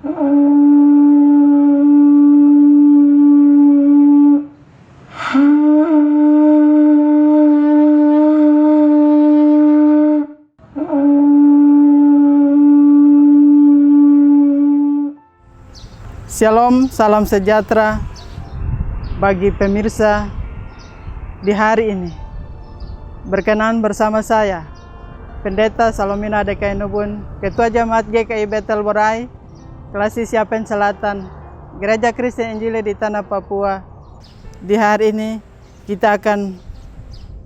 Shalom, salam sejahtera bagi pemirsa di hari ini. Berkenan bersama saya, Pendeta Salomina Dekai Nubun, Ketua Jemaat GKI Bethel Borai, Kelasi Siapen Selatan, Gereja Kristen Injili di Tanah Papua. Di hari ini kita akan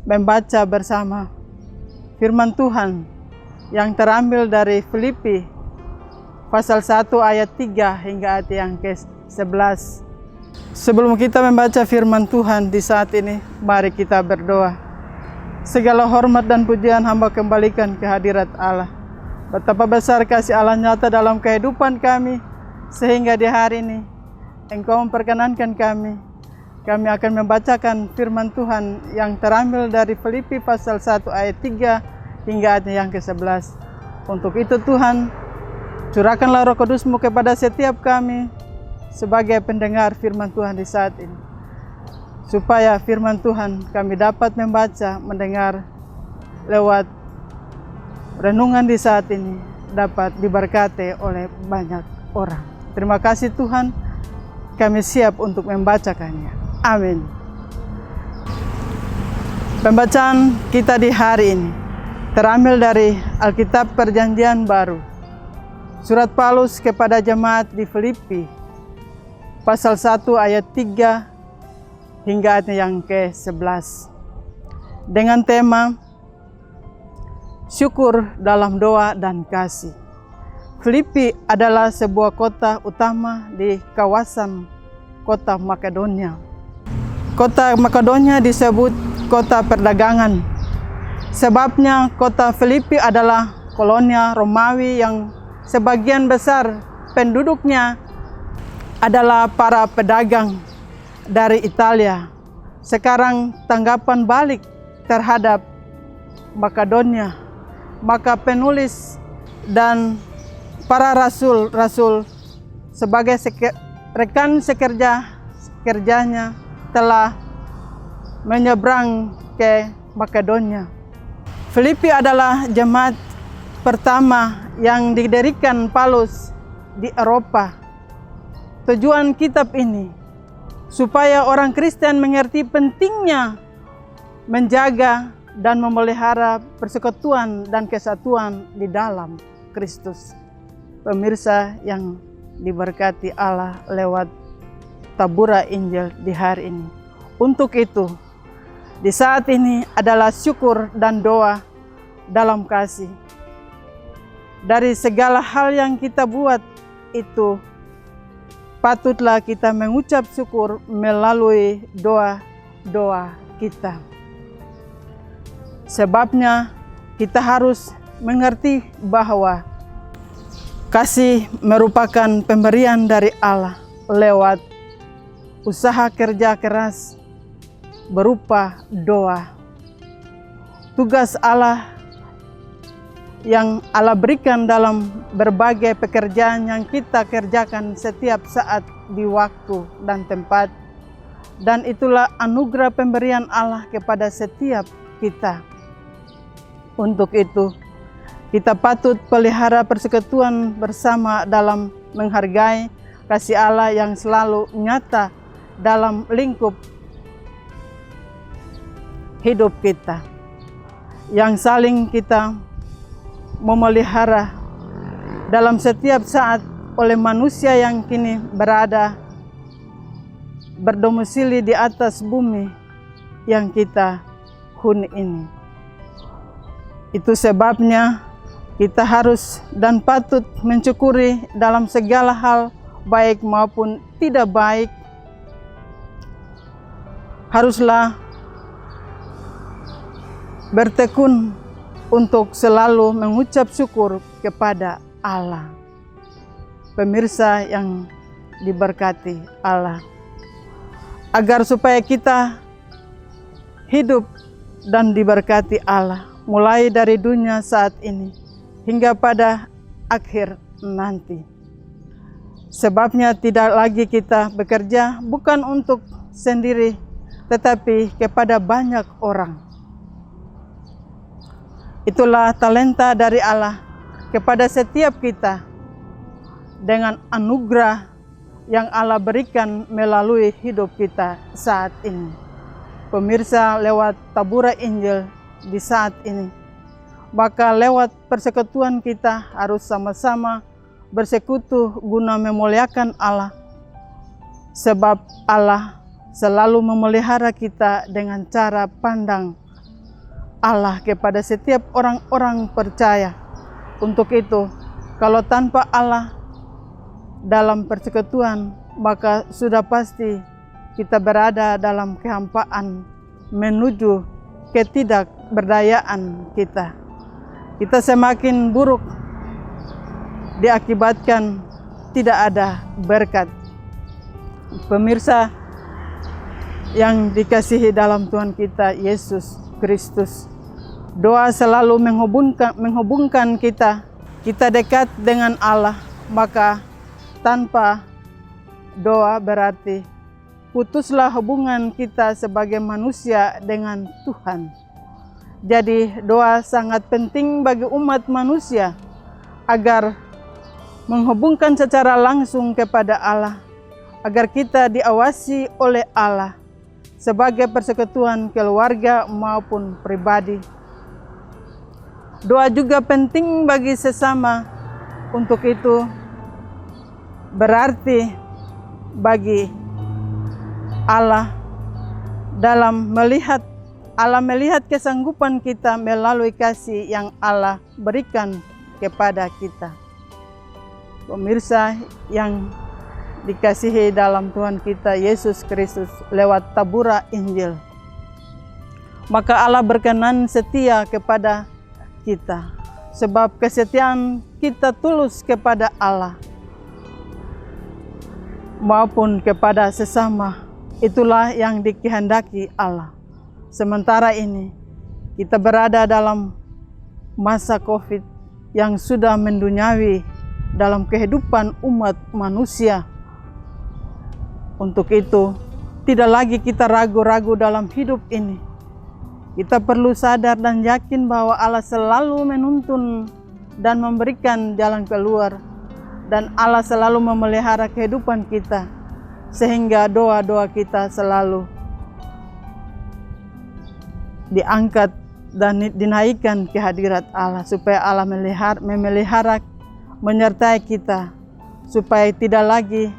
membaca bersama firman Tuhan yang terambil dari Filipi pasal 1 ayat 3 hingga ayat yang ke-11. Sebelum kita membaca firman Tuhan di saat ini, mari kita berdoa. Segala hormat dan pujian hamba kembalikan ke hadirat Allah. Betapa besar kasih Allah nyata dalam kehidupan kami, sehingga di hari ini Engkau memperkenankan kami. Kami akan membacakan firman Tuhan yang terambil dari Filipi pasal 1 ayat 3 hingga ayat yang ke-11. Untuk itu Tuhan, curahkanlah Roh Kudus-Mu kepada setiap kami sebagai pendengar firman Tuhan di saat ini, supaya firman Tuhan kami dapat membaca, mendengar lewat renungan di saat ini dapat diberkati oleh banyak orang. Terima kasih Tuhan, kami siap untuk membacakannya. Amin. Pembacaan kita di hari ini terambil dari Alkitab Perjanjian Baru, Surat Paulus kepada jemaat di Filipi, pasal 1 ayat 3 hingga ayat yang ke-11. Dengan tema syukur dalam doa dan kasih. Filipi adalah sebuah kota utama di kawasan kota Makedonia. Kota Makedonia disebut kota perdagangan. Sebabnya kota Filipi adalah kolonia Romawi yang sebagian besar penduduknya adalah para pedagang dari Italia. Sekarang tanggapan balik terhadap Makedonia, maka penulis dan para rasul-rasul sebagai rekan kerjanya telah menyeberang ke Makedonia. Filipi adalah jemaat pertama yang didirikan Paulus di Eropa. Tujuan kitab ini supaya orang Kristen mengerti pentingnya menjaga dan memelihara persekutuan dan kesatuan di dalam Kristus. Pemirsa yang diberkati Allah lewat tabura Injil di hari ini. Untuk itu, di saat ini adalah syukur dan doa dalam kasih. Dari segala hal yang kita buat itu, patutlah kita mengucap syukur melalui doa-doa kita. Sebabnya kita harus mengerti bahwa kasih merupakan pemberian dari Allah lewat usaha kerja keras berupa doa. Tugas Allah yang Allah berikan dalam berbagai pekerjaan yang kita kerjakan setiap saat di waktu dan tempat. Dan itulah anugerah pemberian Allah kepada setiap kita. Untuk itu, kita patut pelihara persekutuan bersama dalam menghargai kasih Allah yang selalu nyata dalam lingkup hidup kita, yang saling kita memelihara dalam setiap saat oleh manusia yang kini berdomisili di atas bumi yang kita huni ini. Itu sebabnya kita harus dan patut mensyukuri dalam segala hal, baik maupun tidak baik. Haruslah bertekun untuk selalu mengucap syukur kepada Allah. Pemirsa yang diberkati Allah, agar supaya kita hidup dan diberkati Allah mulai dari dunia saat ini hingga pada akhir nanti. Sebabnya tidak lagi kita bekerja bukan untuk sendiri, tetapi kepada banyak orang. Itulah talenta dari Allah kepada setiap kita dengan anugerah yang Allah berikan melalui hidup kita saat ini. Pemirsa, lewat taburan Injil di saat ini, maka lewat persekutuan kita harus sama-sama bersekutu guna memuliakan Allah, sebab Allah selalu memelihara kita dengan cara pandang Allah kepada setiap orang-orang percaya. Untuk itu, kalau tanpa Allah dalam persekutuan, maka sudah pasti kita berada dalam kehampaan menuju ketidakberdayaan kita. Kita semakin buruk diakibatkan tidak ada berkat. Pemirsa yang dikasihi dalam Tuhan kita Yesus Kristus, doa selalu menghubungkan kita dekat dengan Allah. Maka tanpa doa berarti putuslah hubungan kita sebagai manusia dengan Tuhan. Jadi doa sangat penting bagi umat manusia agar menghubungkan secara langsung kepada Allah, agar kita diawasi oleh Allah sebagai persekutuan keluarga maupun pribadi. Doa juga penting bagi sesama. Untuk itu berarti bagi Allah dalam melihat kesanggupan kita melalui kasih yang Allah berikan kepada kita. Pemirsa yang dikasihi dalam Tuhan kita Yesus Kristus, lewat taburan Injil, maka Allah berkenan setia kepada kita, sebab kesetiaan kita tulus kepada Allah maupun kepada sesama. Itulah yang dikehendaki Allah. Sementara ini kita berada dalam masa COVID yang sudah menduniawi dalam kehidupan umat manusia. Untuk itu, tidak lagi kita ragu-ragu dalam hidup ini. Kita perlu sadar dan yakin bahwa Allah selalu menuntun dan memberikan jalan keluar, dan Allah selalu memelihara kehidupan kita, sehingga doa-doa kita selalu diangkat dan dinaikkan ke hadirat Allah, supaya Allah memelihara, menyertai kita, supaya tidak lagi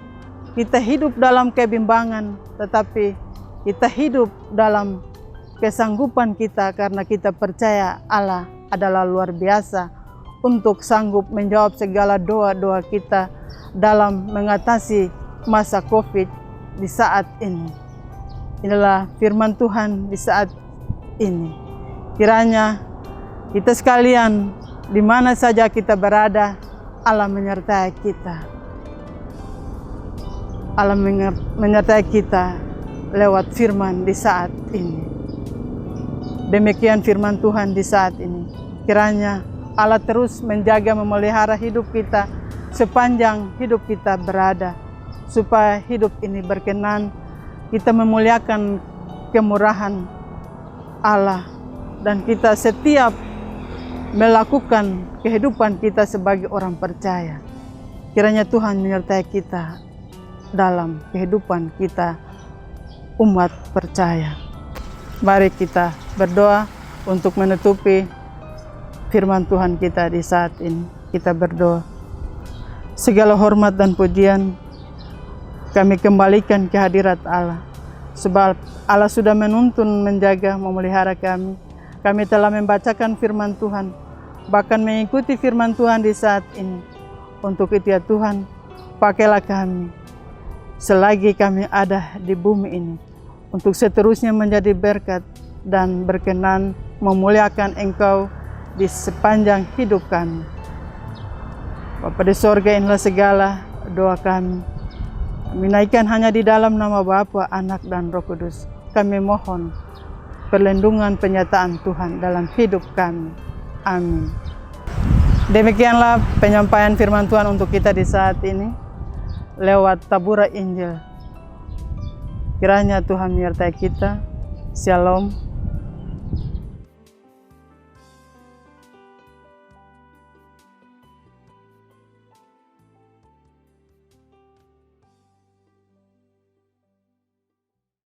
kita hidup dalam kebimbangan, tetapi kita hidup dalam kesanggupan kita, karena kita percaya Allah adalah luar biasa untuk sanggup menjawab segala doa-doa kita dalam mengatasi masa COVID di saat ini. Inilah firman Tuhan di saat ini. Kiranya kita sekalian, di mana saja kita berada, Allah menyertai kita. Allah menyertai kita lewat firman di saat ini. Demikian firman Tuhan di saat ini. Kiranya Allah terus menjaga, memelihara hidup kita sepanjang hidup kita berada, supaya hidup ini berkenan, kita memuliakan kemurahan Allah, dan kita setiap melakukan kehidupan kita sebagai orang percaya. Kiranya Tuhan menyertai kita dalam kehidupan kita umat percaya. Mari kita berdoa untuk menutupi firman Tuhan kita di saat ini. Kita berdoa. Segala hormat dan pujian kami kembalikan ke hadirat Allah, sebab Allah sudah menuntun, menjaga, memelihara kami. Kami telah membacakan firman Tuhan, bahkan mengikuti firman Tuhan di saat ini. Untuk itu ya Tuhan, pakailah kami selagi kami ada di bumi ini, untuk seterusnya menjadi berkat dan berkenan memuliakan Engkau di sepanjang hidup kami. Bapa di sorga, inilah segala doa kami. Kami naikkan hanya di dalam nama Bapa, Anak, dan Roh Kudus. Kami mohon perlindungan penyertaan Tuhan dalam hidup kami. Amin. Demikianlah penyampaian firman Tuhan untuk kita di saat ini. lewat taburan Injil. Kiranya Tuhan menyertai kita. Shalom.